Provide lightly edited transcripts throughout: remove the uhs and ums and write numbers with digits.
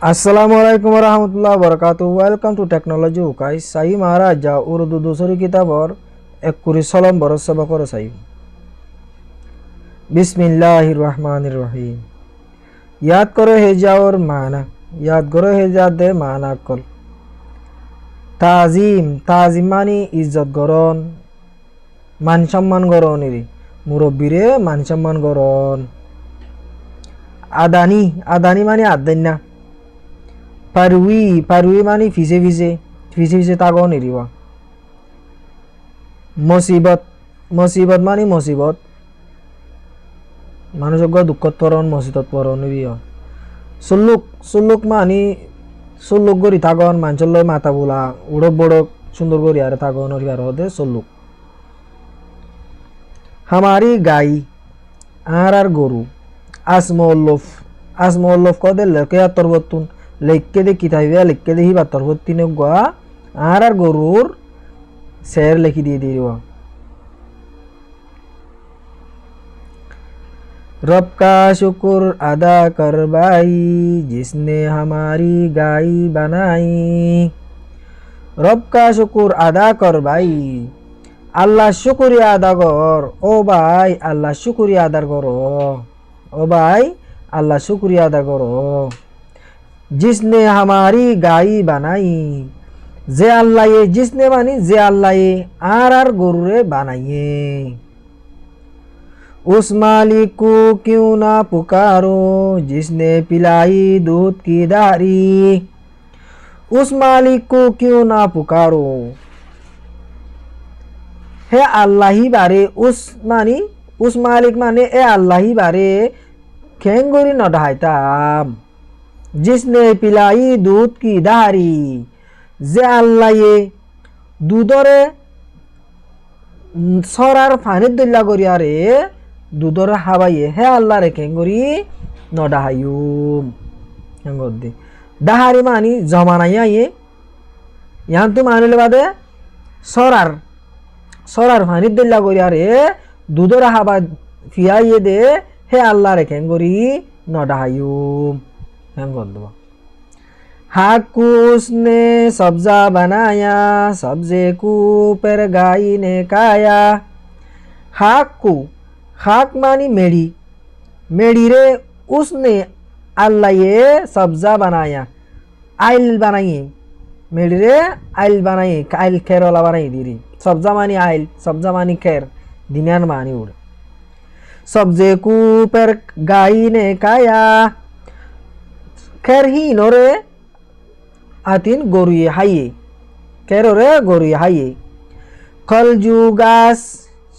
Assalamualaikum warahmatullahi wabarakatuh. Welcome to Technology Ukais. Saya Maharaja Urdu Dusuri Kitabor Ekkuri Salam Borosaba Koro Sayu. Bismillahirrahmanirrahim. याद करो हेजा और माना, याद करो हेजा दे माना कल. ताजीम, ताजीम मानी इज्जत गरन, मान सम्मान गरनिरी, मुरब्बीरे मान सम्मान गरन. आदानी, आदानी मानी आदन्ना. पारुई, पारुई मानी फिसे फिसे, फिसे फिसे तागनिरी वा. मुसीबत, मुसीबत मानी मुसीबत. মানুষক দুঃখত পরন মসজিদত পরন বিয় সুলুক সুলুক মানি সুলুক গরি থাগন মানচলয় মাথা বুলা উড়ক বড়ক সুন্দর গরি আর থাগন হরিবার হদে সুলুক হামারি গাই আর গরু আসমল্লফ কদে লেকে তরবতুন লেখকে দে কিতাবে লেখকে দে হিবা তরবতিনে গা আর গরুর শের লেখি দিয়ে দিবা. रब का शुक्र अदा कर भाई जिसने हमारी गाय बनाई. रब का शुक्र अदा कर भाई, अल्लाह शुक्रिया अदा कर. ओ भाई अल्लाह शुक्रिया अदा करो, ओ भाई अल्लाह शुक्रिया अदा करो. जिसने हमारी गाय बनाई, जे अल्लाह ये जिसने मानी जे अल्लाह ये आर गरुरे बनाइए. उस मालिक को क्यों ना पुकारो जिसने पिलाई दूध की धारी. उस मालिक को क्यों ना पुकारो, है अल्लाह ही बारे उस मानी उस मालिक माने ए अल्लाह ही बारे खेंगुरी न ढाईताम. जिसने पिलाई दूध की धारी, जे अल्लाह ये दूधरे सरार फानित दिल्ला गरिया रे দুধর হাবাইয়ে হে আল্লাহ রে কেঙ্গরি ন ডাহায়ুম হেঙ্গদি ডাহারি মানি জমানাইয়া ইয়ে ইয়ান তো মানিলে বাদে সরার সরার ফানিত দিল্লা করি আরে দুধর হাবা ফিয়াইয়ে দে হে আল্লাহ রে কেঙ্গরি ন ডাহায়ুম হেঙ্গদ. हाकू उसने सब्जा बनाया, सब्जे को पर गाय ने खाया. हाकू खाक मानी मेड़ी, मेड़ी रे उसने अल्लाह ये सब्जा बनाया, आइल बनाइए. मेड़ी रे आइल बनाइए, आइल खैर वाला बनाई दीरी. सब्जा मानी आइल, सब्जा मानी खैर, दिनान मानी उड़. सब्जे को पर गाय ने खाया, खैर ही नोरे आतिन गोरुए हाइए, खैर रे गोरुए हाइए. कल जुगास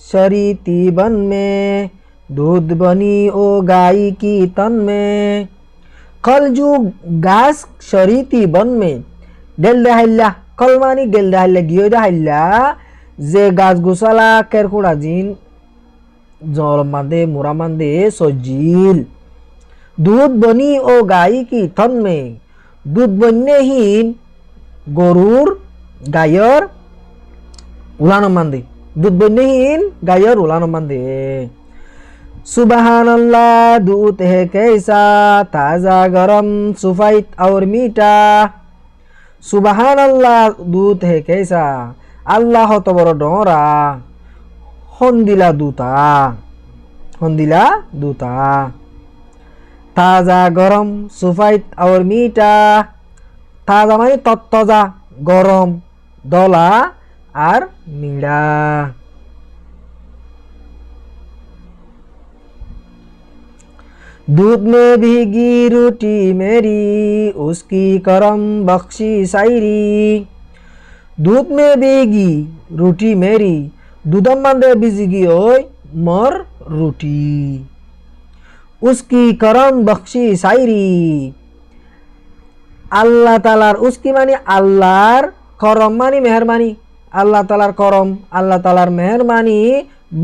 शरीती बन में दूध बनी ओ गाय की तन में. कलजू घास शरीती बन में डेल देहाइल्ला. कल मानी डेल देहाइल्ला गियो देहाइल्ला जे गाছ গোছালা কেরকুড়া জিন জল মান্দে মুরা মান্দে সজিল. दूध बनी ओ गाय की तन में, दूध बनने ही গরুর গায়র উলানো মান্দে. दूध बनहीन गायर उलानो मंदे. सुबहानल्लाह दूध है कैसा ताज़ा गरम सुफाइत और मीठा. सुबहानल्लाह दूध है कैसा अल्लाह तो बड़ो डोरा होंदिला दूता, होंदिला दूता. ताज़ा गरम सुफाइत और मीठा. ताज़ा माने तत्ताजा, गरम दला আর মিড়া. दूध में भीगी रोटी मेरी उसकी करम बख्शी शायरी. दूध में भीगी रोटी मेरी, दूधम मांदे भिजिगी ओय मोर रोटी. उसकी करम बख्शी शायरी. আল্লাহ তালার उसकी मानी আল্লাহর करम मानी मेहरबानी. আল্লাহ তালার করম, আল্লাহ তালার মেহরবানি.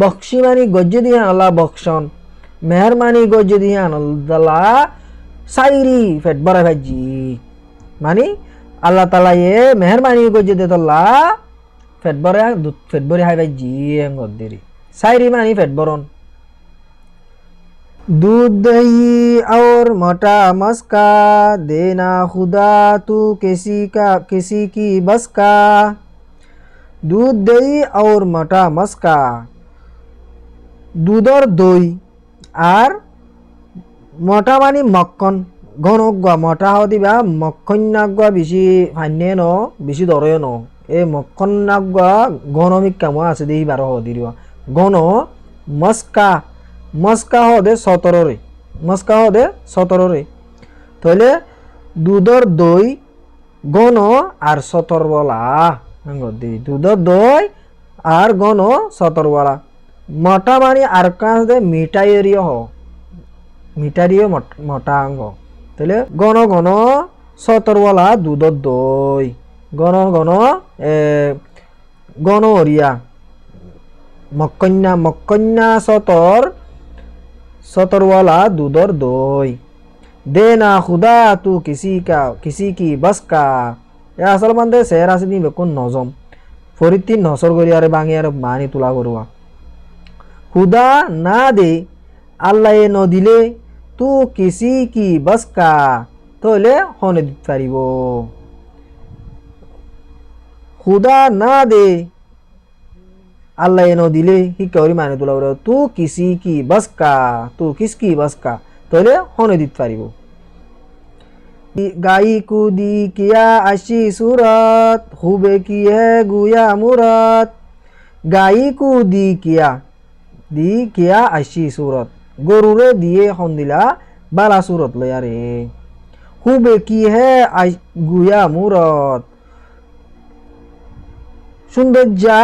বকশি মানি গজ্জে দিয়ে আল্লাহ বকশন, মেহরবানি গজ্জে দিয়ে আল্লাহ সাইরি ফেট বড় ভাজি. মানি আল্লাহ তালা এ মেহরবানি গজ্জে দিয়ে আল্লাহ ফেট বড় হাই ভাজি গদ্দেরি. সাইরি মানি ফেট বরন. दूध दही और मोटा मस्का देना खुदा तू किसी की बस का। दूध दही और मोटा मस्का, দুধর দই আর মটা মানে মক্কন ঘন গুয়া মটা হওয়া দিবা মক্কন নাগুয়া বেশি ফান্যে ন বেশি দরে ন এই মক্কন নাগুয়া ঘন মিকামো আছে দেখি 12 দিবা ঘন মস্কা মস্কা হদে 17 রে মস্কা হদে 17 রে তাহলে দুধর দই ঘন আর 17 বলা দি দুধর দই আর ঘন 17 বলা মোটা মানে আর কাজ দে মিঠাইয়েরিও হ মিঠাইরিও মোটা অঙ্গ তাহলে ঘন ঘন 17 বলা দুধর দই ঘন ঘন ঘন অরিয়া মক্কন্যা মক্কন্যা 17 वाला दूधर দই देना खुदा तू किसी की बस का এ আসল মানে শের আছে নি বেকুন নজম ফরিতি নসর করি আরে বাঙি আর মানি তোলা করুয়া खुदा ना दे আল্লাহ এ ন দিলে তু কিসি কি বস কা তাহলে হনে দিতে পারিব खुदा ना दे আল্লাহ এ ন দিলে হিকারি মানে তোলা করুয়া তু কিসি কি বস কা তু কিসকি বস কা তাহলে হনে দিতে পারিব गाई को दी किया अच्छी सूरत खूबे की है गुया मुरत गाई को दी किया अच्छी सूरत गरुरे दिए हंदिला बाला सूरत ले यारे खूबे की है गुया मुरत सुंदर जा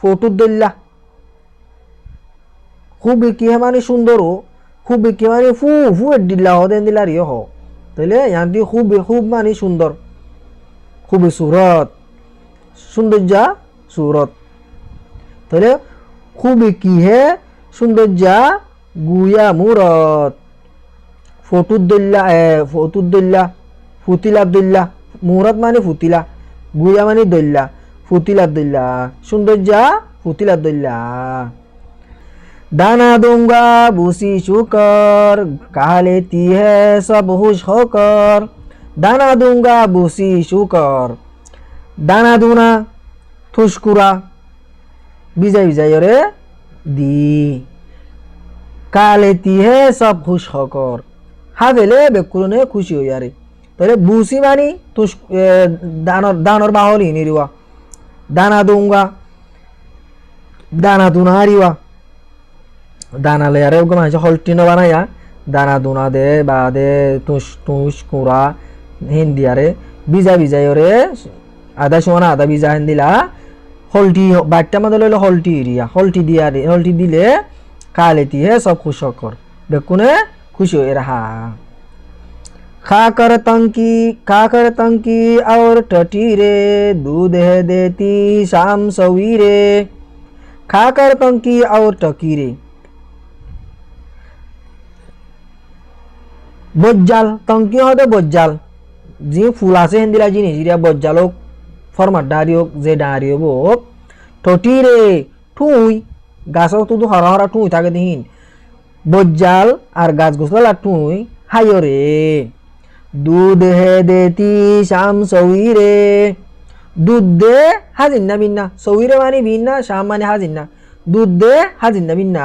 फोटो दिल्ला खूबे की है माने सुंदर हो खूबे की माने फू दिल्ला हो देन दिला रियो हो তাহলে ইয়ান্তি খুব মানে সুন্দর খুবই সুরত সৌন্দর্যা সুরত তাহলে খুবই কি হে সৌন্দর্যা গুয়া মুরত ফতুদ্দুল্লা ফুতিল আব্দুল্লা মুরত মানে ফুতিলা গুয়া মানে দল্লা ফুতিল আব্দুল্লা সৌন্দর্যা ফুতিল আব্দুল্লা दाना दूंगा भूसी शुकर कहा लेती है सब खुश होकर दाना दूंगा भूसी शुकर दाना दूना थुस्कुरा बिजाई बिजाई रे दी कहा लेती है सब खुश होकर हावेले बेकुने खुशी हो यारे তাহলে ভুসি মানে দানর বাহলি নিরিওয়া দানা दूंगा दाना दूना হারিওয়া दाना ले यारे उगम है हल्टी न बनाया दाना दुना दे बादे तुष कुरा हिंदी यारे बीजा बीजा यारे आधा सोना आधा बीजा हिंदीला हल्टी बाट्टा मतलब ले हल्टी एरिया हल्टी दिया रे हल्टी दिले खा लेती है सब खुश होकर बेकुने खुश हो रहा खाकर तंकी और टटी रे दूध है देती शाम सवीरे खाकर तंकी और टकी रे বজ্জাল তংকি হতে বজ্জাল যে ফুল আছে হিন্দিলা জিনিস ইয়া বজ্জাল হোক ফরমাট ডারি হোক যে ডারি হোক টটি রে ঠুই গাছ তো হরা হরা ঠুই থাকে দিন বজ্জাল আর গাছ গোছলা ঠুই হাইও রে দুধ হে দেতি শাম সউই রে দুধ দে হাজিন না বিন্না সউই রে মানে বিন্না শাম মানে হাজিন না দুধ দে হাজিন না বিন্না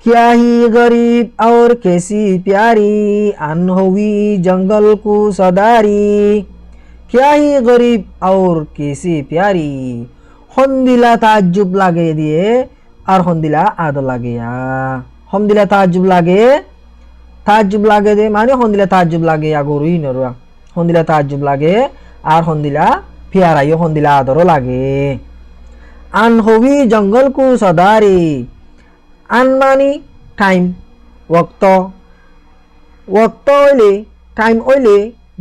क्या ही गरीब और कैसी प्यारी अनहोवी जंगल को सदारी क्या ही गरीब और कैसी प्यारी हंदिला ताज्जुब लागे दिए और हंदिला आदो लागे या हंदिला ताज्जुब लागे दे माने हंदिला ताज्जुब लागे या गोरु ही नरुआ हंदिला ताज्जुब लागे और हंदिला प्यारा यो हंदिला आदरो लागे अनहोवी जंगल को सदारी আনমানি টাইম ওয়াক্ত হইলে টাইম হইলে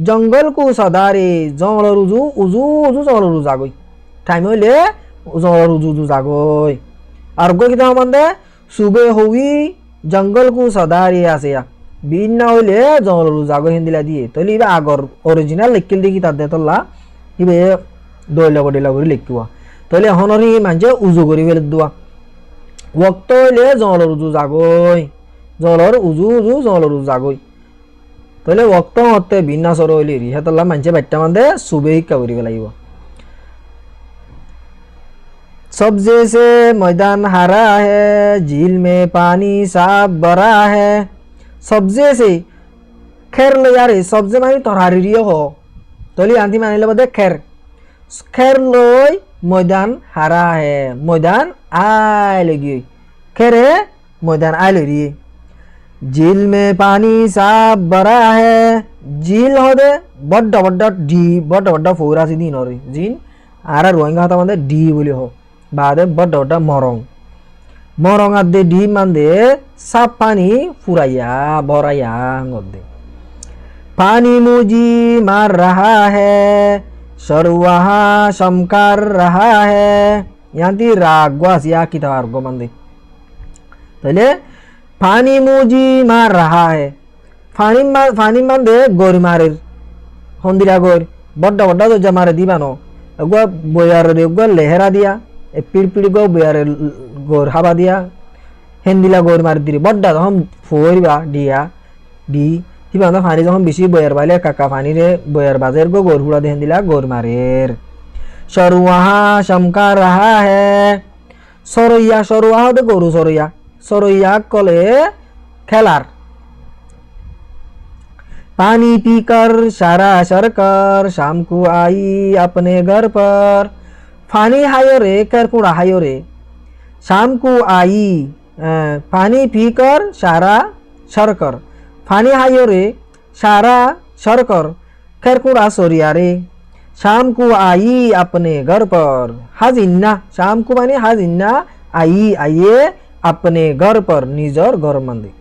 জঙ্গলকু সদারে জঙ্গল উজু জঙ্গল উজু জাগই টাইম হইলে জঙ্গল উজু জাগই আর গই কিতা মানে সুবে হই জঙ্গলকু সদারে আছে বিনা হইলে জঙ্গল উজু জাগই হিন্দিলা দিয়ে তলি ইবা আগর অরিজিনাল লিখিল দেখি তার দেতলা ইবে দইলা গডিলা করে লিখুয়া তলে হনরি মানজে উজু করি ফেলে দুয়া ওক্ত হইলে জলর উজু জাগই জলর উজু উজু জলর উজু জাগই তাহলে ওক্ত মতে বিন্যাসর হইলে হেতলা মানছে বাচ্চা মানদে সুবে শিক্ষা করিব লাগিব सब जैसे मैदान हरा है झील में पानी साफ भरा है सब जैसे खेर लो यार सब जे मानी तोरारी रियो हो तोली आंटी माने ले बदे खेर खेर लोय मैदान हरा है मैदान आय लगी खेरे मैदान आय लगी झील में पानी साफ भरा है झील हो दे बड्डा बड्डा डी बड्डा बड्डा फोरा सी दिन और झील आरा रोहिंगा हाता माने डी बोली हो बादे बड्डा बड्डा मरंग मरंग आदे डी मानदे साफ पानी फुराया भराया गदे पानी मुझी मार रहा है शरुआहा शमकार रहा है यहाँ ती रागवास या कितार गो मानदे पहले पानी मुझी मार रहा है पानी मानदे गोरी मारे होंदिरा गोर बड्डा बड्डा तो जमारे दीवानो एगो बोयार रे एगो लहरा दिया ए पिड़ गो बोयार गोर हवा दिया हेंदिला गोर मार दिरी बड्डा तो हम फोरबा दिया डी हिबा ना पानी যখন বেশি বয়ার বাইলে কাকা পানি রে বয়ার বাজের গো গোর হুড়া দেন দিলা গোর মারের সরুয়াহা শমকার রাহা হে সরইয়া দে গরু সরইয়া কলে খেলার पानी पीकर सारा सरकर शाम को आई अपने घर पर पानी हायो रे कर कुड़ा हायो रे शाम को आई पानी पीकर सारा सरकर पानी हायो रे सारा सरकर खैर कुड़ा सोरिया रे शाम को आई अपने घर पर हाजिन्ना शाम को माने हाजिन्ना आई आइए अपने घर पर निजर घर मंदिर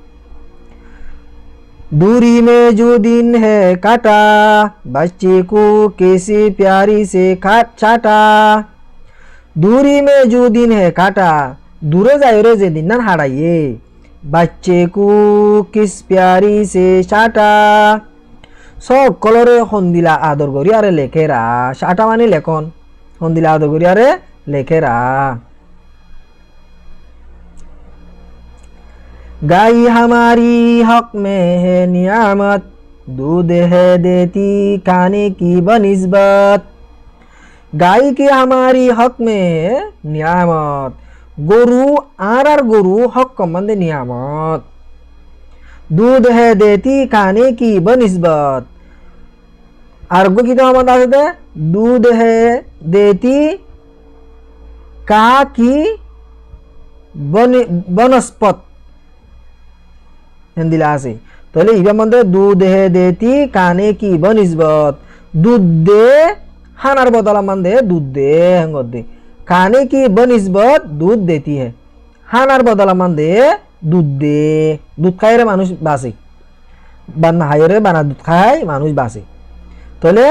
दूरी में जो दिन है काटा बच्चे को कैसी प्यारी से चाटा दूरी में जो दिन है काटा दूरे जाए रे जे दिन ना हाड़ाइए बच्चे को किस प्यारी से चाटा सब कलरे हंदिला आदर करियारे लेखेरा चाटा माने लेखन हंदिला आदर करियारे लेखेरा गाय हमारी हक में है नियामत दूध है देती खाने की बनिस्बत गाय की हमारी हक में है नियामत गरु आर गरु हक मंदे नियामत दूध है देती खाने की बनिस्बत आर्गो की तो हम आते दूध है देती का की बनस्पत हिंदी लासे तो इबा मंदे दूध है देती काने की बनिस्बत दूध दे हानार बदला मंदे दूध दे हंगदे खाने की बनिस्बत दूध देती है हानार बदला मंदे दूध दे दूध खाए रे मानुष बासे बात हायो रे बाना दूध खाए मानुष बासे तोले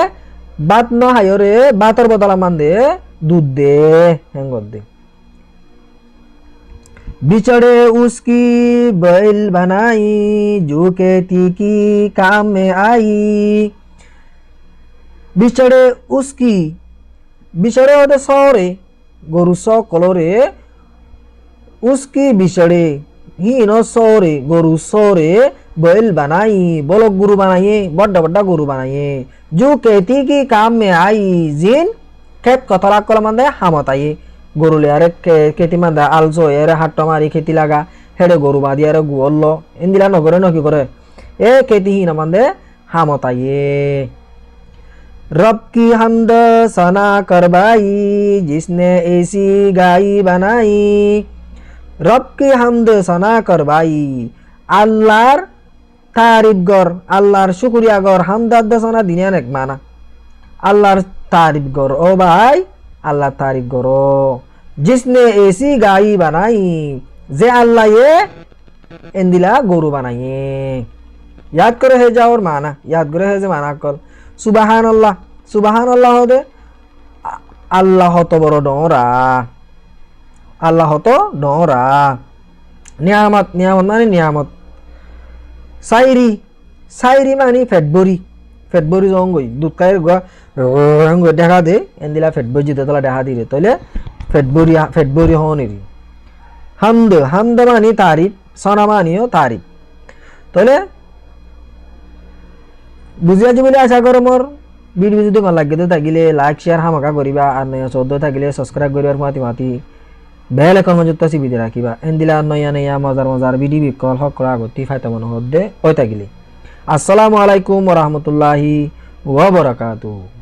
बात न हायो रे बातर बदला मंदे दूध दे हंगदे बिछड़े उसकी बैल बनाई जो कहती की काम में आई बिछड़े उसकी बिछड़े होते सौरे गरु सौ कलोरे उसकी बिछड़े ही नो सौरे गरु सौरे बैल बनाई बोलो गुरु बनाइए बड्डा बड्डा गुरु बनाइए जो कहती की काम में आई जिन खेत कतला कल मंदे हामत आइए गरु ले आरे खेती मांदा आलसो एरे हाट्टा मारी खेती लगा हेडे गरु बादी आरे गुअल्लो इंदिला नगरे न की करे ए खेती ही न मंदे हामत आइए रब की हमद सना करवाई जिसने ऐसी गाय बनाई रब की हमद सना करवाई अल्लाहर तारीफ गर अल्लाहर शुक्रिया गर हमद सना दिनिया नेक माना अल्लाहर तारीफ गर ओ भाई अल्लाह तारीफ करो जिसने ऐसी गाय बनाई जे अल्लाह ये इंदिला गोरु बनाइए याद करो है जा और माना याद करो है जे माना कल सुबहान अल्लाह हो दे अल्लाह तो बड़ो डोरा अल्लाह तो डोरा नियामत नियामत माने नियामत साइरी मानी फेटबरी जाऊंगी दूध का रंग देखा दे इंदिला फेटबरी जिते तला देखा दी रे तले फेटबरी होनी री হামদ হামদ মানি তারিফ, সনা মানিও তারিফ। তাহলে বুঝিয়া যে বলে আশা করো মোর ভিডিও যদি ভাল লাগে তো থাকিলে লাইক শেয়ার হামাকা করিবা, আর নয়া চৌদ্দ থাকিলে সাবস্ক্রাইব করিবার মাতি মাতি বেল এখন মজুত চিবি দিয়ে রাখিবা। এন দিলা নয়া নয়া মজার মজার ভিডিও বিকল হক করা আগতি ফাইতা মনে হদ্দে ওই থাকিলে। আসসালামু আলাইকুম ওয়া রাহমাতুল্লাহি ওয়া বারাকাতুহু।